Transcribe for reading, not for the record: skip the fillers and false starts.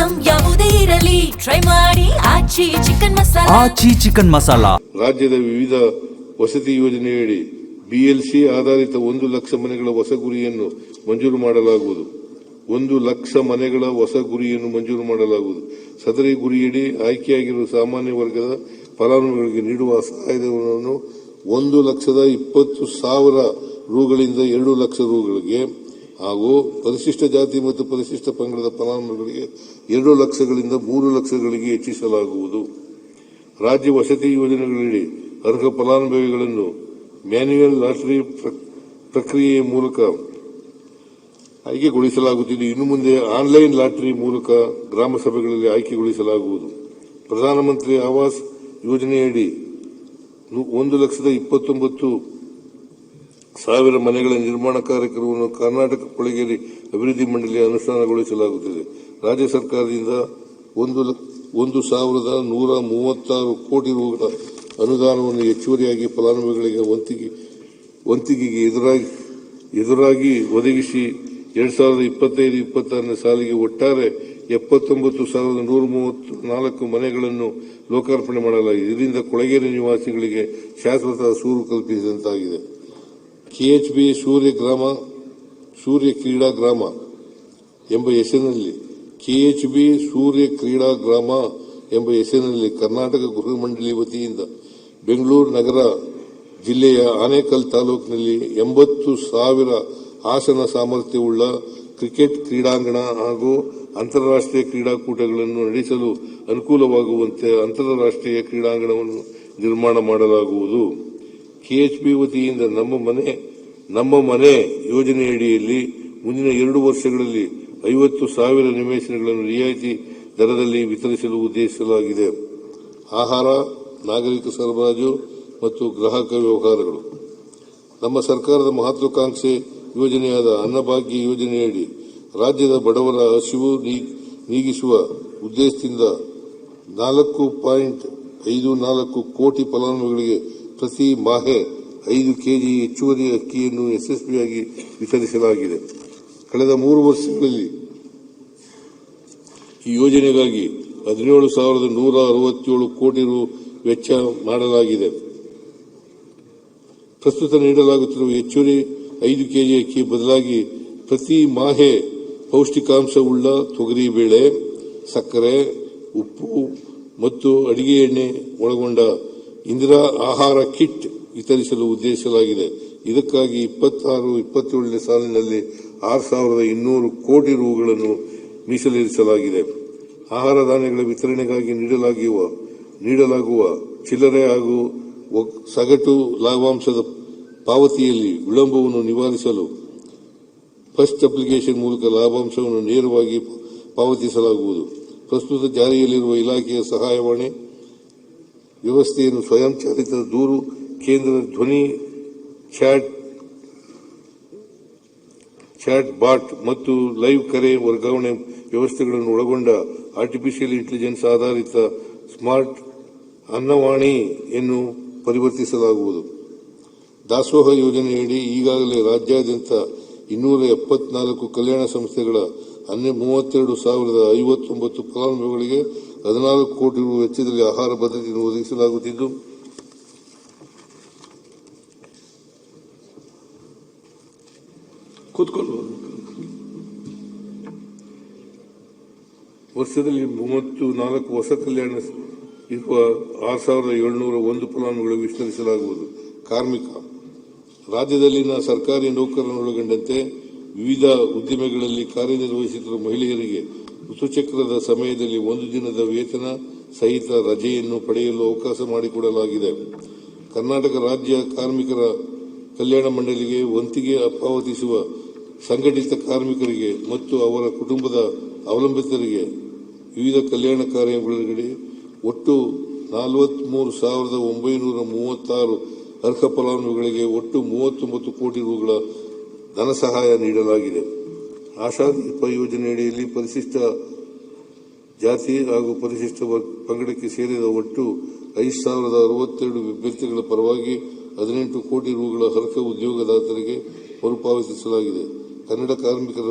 Item ಯಾವುದೇ ಇರಲಿ try ಮಾಡಿ ಆಚಿ ಚಿಕನ್ ಮಸಾಲಾ. ರಾಜ್ಯದ ವಿವಿಧ ವಸತಿ ಯೋಜನೆಯಡಿ ಬಿಎಲ್ಸಿ ಆಧಾರಿತ 1 ಲಕ್ಷ ಮನೆಗಳ ಹೊಸ ಗುರಿಯನ್ನು ಮಂಜೂರು ಮಾಡಲಾಗುವುದು. 1 ಲಕ್ಷ ಮನೆಗಳ ಹೊಸ ಗುರಿಯನ್ನು ಮಂಜೂರು ಮಾಡಲಾಗುವುದು. ಸದರಿ ಗುರಿಯಡಿ ಆಯ್ಕೆಯಾಗಿರುವ ಸಾಮಾನ್ಯ ವರ್ಗದ ಫಲಾನುಭವಿಗಳಿಗೆ ನೀಡುವ ಸಹಾಯಧನವನ್ನು 1,20,000 ರೂಗಳಿಂದ 2 ಲಕ್ಷ ರೂಗಳಿಗೆ ಹಾಗೂ ಪರಿಶಿಷ್ಟ ಜಾತಿ ಮತ್ತು ಪರಿಶಿಷ್ಟ ಪಂಗಡದ ಫಲಾನುಭವಿಗಳಿಗೆ 2 ಲಕ್ಷಗಳಿಂದ 3 ಲಕ್ಷಗಳಿಗೆ ಹೆಚ್ಚಿಸಲಾಗುವುದು. ರಾಜ್ಯ ವಸತಿ ಯೋಜನೆಗಳಡಿ ಅರ್ಹ ಫಲಾನುಭವಿಗಳನ್ನು ಮ್ಯಾನ್ಯುಯಲ್ ಲಾಟರಿ ಪ್ರಕ್ರಿಯೆಯ ಮೂಲಕ ಆಯ್ಕೆಗೊಳಿಸಲಾಗುತ್ತಿದ್ದು, ಇನ್ನು ಮುಂದೆ ಆನ್ಲೈನ್ ಲಾಟರಿ ಮೂಲಕ ಗ್ರಾಮ ಸಭೆಗಳಲ್ಲಿ ಆಯ್ಕೆಗೊಳಿಸಲಾಗುವುದು. ಪ್ರಧಾನಮಂತ್ರಿ ಆವಾಸ್ ಯೋಜನೆಯಡಿ 1,29,000 ಮನೆಗಳ ನಿರ್ಮಾಣ ಕಾರ್ಯಕ್ರಮವನ್ನು ಕರ್ನಾಟಕ ಕೊಳೆಗೇರಿ ಅಭಿವೃದ್ಧಿ ಮಂಡಳಿ ಅನುಷ್ಠಾನಗೊಳಿಸಲಾಗುತ್ತಿದೆ. ರಾಜ್ಯ ಸರ್ಕಾರದಿಂದ 1,136 ಕೋಟಿ ರೂಗಳ ಅನುದಾನವನ್ನು ಹೆಚ್ಚುವರಿಯಾಗಿ ಫಲಾನುಭವಿಗಳಿಗೆ ವಂತಿಗೆಗೆ ಎದುರಾಗಿ ಒದಗಿಸಿ 2025-26ನೇ ಸಾಲಿಗೆ ಒಟ್ಟಾರೆ 79,134 ಮನೆಗಳನ್ನು ಲೋಕಾರ್ಪಣೆ ಮಾಡಲಾಗಿದೆ. ಇದರಿಂದ ಕೊಳೆಗೇರಿ ನಿವಾಸಿಗಳಿಗೆ ಶಾಶ್ವತ ಸೂರು ಕಲ್ಪಿಸಿದಂತಾಗಿದೆ. ಕೆಎಚ್ಬಿ ಸೂರ್ಯ ಕ್ರೀಡಾ ಗ್ರಾಮ ಎಂಬ ಹೆಸರಿನಲ್ಲಿ ಕರ್ನಾಟಕ ಗೃಹ ಮಂಡಳಿ ವತಿಯಿಂದ ಬೆಂಗಳೂರು ನಗರ ಜಿಲ್ಲೆಯ ಆನೇಕಲ್ ತಾಲೂಕಿನಲ್ಲಿ 80,000 ಆಸನ ಸಾಮರ್ಥ್ಯವುಳ್ಳ ಕ್ರಿಕೆಟ್ ಕ್ರೀಡಾಂಗಣ ಹಾಗೂ ಅಂತಾರಾಷ್ಟ್ರೀಯ ಕ್ರೀಡಾಕೂಟಗಳನ್ನು ನಡೆಸಲು ಅನುಕೂಲವಾಗುವಂತೆ ಅಂತಾರಾಷ್ಟ್ರೀಯ ಕ್ರೀಡಾಂಗಣವನ್ನು ನಿರ್ಮಾಣ ಮಾಡಲಾಗುವುದು. ಕೆಎಚ್ಬಿ ವತಿಯಿಂದ ನಮ್ಮ ಮನೆ ಯೋಜನೆಯಡಿಯಲ್ಲಿ ಮುಂದಿನ 2 ವರ್ಷಗಳಲ್ಲಿ 50,000 ನಿವೇಶನಗಳನ್ನು ರಿಯಾಯಿತಿ ದರದಲ್ಲಿ ವಿತರಿಸಲು ಉದ್ದೇಶಿಸಲಾಗಿದೆ. ಆಹಾರ, ನಾಗರಿಕ ಸರಬರಾಜು ಮತ್ತು ಗ್ರಾಹಕ ವ್ಯವಹಾರಗಳು. ನಮ್ಮ ಸರ್ಕಾರದ ಮಹತ್ವಾಕಾಂಕ್ಷೆ ಯೋಜನೆಯಾದ ಅನ್ನಭಾಗ್ಯ ಯೋಜನೆಯಡಿ ರಾಜ್ಯದ ಬಡವರ ಹಸಿವು ನೀಗಿಸುವ ಉದ್ದೇಶದಿಂದ 4.54 ಕೋಟಿ ಫಲಾನುಭವಿಗಳಿಗೆ ಪ್ರತಿ ಮಾಹೆ 5 ಕೆಜಿ ಹೆಚ್ಚುವರಿ ಅಕ್ಕಿಯನ್ನು ಯಶಸ್ವಿಯಾಗಿ ವಿತರಿಸಲಾಗಿದೆ. ಕಳೆದ 3 ವರ್ಷಗಳಲ್ಲಿ ಈ ಯೋಜನೆಗಾಗಿ 17,167 ಕೋಟಿ ರು ವೆಚ್ಚ ಮಾಡಲಾಗಿದೆ. ಪ್ರಸ್ತುತ ನೀಡಲಾಗುತ್ತಿರುವ ಹೆಚ್ಚುವರಿ 5 ಕೆಜಿ ಅಕ್ಕಿ ಬದಲಾಗಿ ಪ್ರತಿ ಮಾಹೆ ಪೌಷ್ಟಿಕಾಂಶವುಳ್ಳ ತೊಗರಿಬೇಳೆ, ಸಕ್ಕರೆ, ಉಪ್ಪು ಮತ್ತು ಅಡಿಗೆ ಎಣ್ಣೆ ಒಳಗೊಂಡ ಇಂದಿರಾ ಆಹಾರ ಕಿಟ್ ವಿತರಿಸಲು ಉದ್ದೇಶಿಸಲಾಗಿದೆ. ಇದಕ್ಕಾಗಿ 26-27ನೇ ಸಾಲಿನಲ್ಲಿ 6,200 ಕೋಟಿ ರೂಗಳನ್ನು ಮೀಸಲಿರಿಸಲಾಗಿದೆ. ಆಹಾರ ಧಾನ್ಯಗಳ ವಿತರಣೆಗಾಗಿ ನೀಡಲಾಗುವ ಚಿಲ್ಲರೆ ಹಾಗೂ ಸಗಟು ಲಾಭಾಂಶದ ಪಾವತಿಯಲ್ಲಿ ವಿಳಂಬವನ್ನು ನಿವಾರಿಸಲು ಫಸ್ಟ್ ಅಪ್ಲಿಕೇಶನ್ ಮೂಲಕ ಲಾಭಾಂಶವನ್ನು ನೇರವಾಗಿ ಪಾವತಿಸಲಾಗುವುದು. ಪ್ರಸ್ತುತ ಜಾರಿಯಲ್ಲಿರುವ ಇಲಾಖೆಯ ಸಹಾಯವಾಣಿ ವ್ಯವಸ್ಥೆಯನ್ನು ಸ್ವಯಂಚಾಲಿತ ದೂರು ಕೇಂದ್ರ, ಧ್ವನಿ ಚಾಟ್ ಬಾಟ್ ಮತ್ತು ಲೈವ್ ಕರೆ ವರ್ಗಾವಣೆ ವ್ಯವಸ್ಥೆಗಳನ್ನು ಒಳಗೊಂಡ ಆರ್ಟಿಫಿಷಿಯಲ್ ಇಂಟೆಲಿಜೆನ್ಸ್ ಆಧಾರಿತ ಸ್ಮಾರ್ಟ್ ಅನ್ನವಾಣಿಯನ್ನು ಪರಿವರ್ತಿಸಲಾಗುವುದು. ದಾಸೋಹ ಯೋಜನೆಯಡಿ ಈಗಾಗಲೇ ರಾಜ್ಯಾದ್ಯಂತ 274 ಕಲ್ಯಾಣ ಸಂಸ್ಥೆಗಳ 32,059 ಫಲಾನುಭವಿಗಳಿಗೆ 14 ಕೋಟಿ ರು ವೆಚ್ಚದಲ್ಲಿ ಆಹಾರ ಭದ್ರತೆಯನ್ನು ಒದಗಿಸಲಾಗುತ್ತಿದ್ದು, ವರ್ಷದಲ್ಲಿ 34 ಹೊಸ ಕಲ್ಯಾಣ ಇರುವ 6,701 ಫಲಾನುಭವಿಗಳಿಗೆ ವಿಸ್ತರಿಸಲಾಗುವುದು. ಕಾರ್ಮಿಕ ರಾಜ್ಯದಲ್ಲಿನ ಸರ್ಕಾರಿ ನೌಕರರನ್ನೊಳಗೊಂಡಂತೆ ವಿವಿಧ ಉದ್ದಿಮೆಗಳಲ್ಲಿ ಕಾರ್ಯನಿರ್ವಹಿಸುತ್ತಿರುವ ಮಹಿಳೆಯರಿಗೆ ಋತುಚಕ್ರದ ಸಮಯದಲ್ಲಿ 1 ದಿನದ ವೇತನ ಸಹಿತ ರಜೆಯನ್ನು ಪಡೆಯಲು ಅವಕಾಶ ಮಾಡಿಕೊಡಲಾಗಿದೆ. ಕರ್ನಾಟಕ ರಾಜ್ಯ ಕಾರ್ಮಿಕರ ಕಲ್ಯಾಣ ಮಂಡಳಿಗೆ ವಂತಿಗೆ ಪಾವತಿಸುವ ಸಂಘಟಿತ ಕಾರ್ಮಿಕರಿಗೆ ಮತ್ತು ಅವರ ಕುಟುಂಬದ ಅವಲಂಬಿತರಿಗೆ ವಿವಿಧ ಕಲ್ಯಾಣ ಕಾರ್ಯಗಳಲ್ಲಿ ಒಟ್ಟು 43,936 ಅರ್ಹ ಫಲಾನುಭವಿಗಳಿಗೆ ಒಟ್ಟು 39 ಕೋಟಿ ರೂಗಳ ಧನ ಸಹಾಯ ನೀಡಲಾಗಿದೆ. ಆಶಾದೀಪ ಯೋಜನೆಯಡಿಯಲ್ಲಿ ಪರಿಶಿಷ್ಟ ಜಾತಿ ಹಾಗೂ ಪರಿಶಿಷ್ಟ ಪಂಗಡಕ್ಕೆ ಸೇರಿದ ಒಟ್ಟು 5,062 ಅಭ್ಯರ್ಥಿಗಳ ಪರವಾಗಿ 18 ಕೋಟಿ ರೂಗಳ ಅರ್ಹ ಉದ್ಯೋಗದಾತರಿಗೆ ಮರುಪಾವತಿಸಲಾಗಿದೆ. ಕನ್ನಡ ಕಾರ್ಮಿಕರ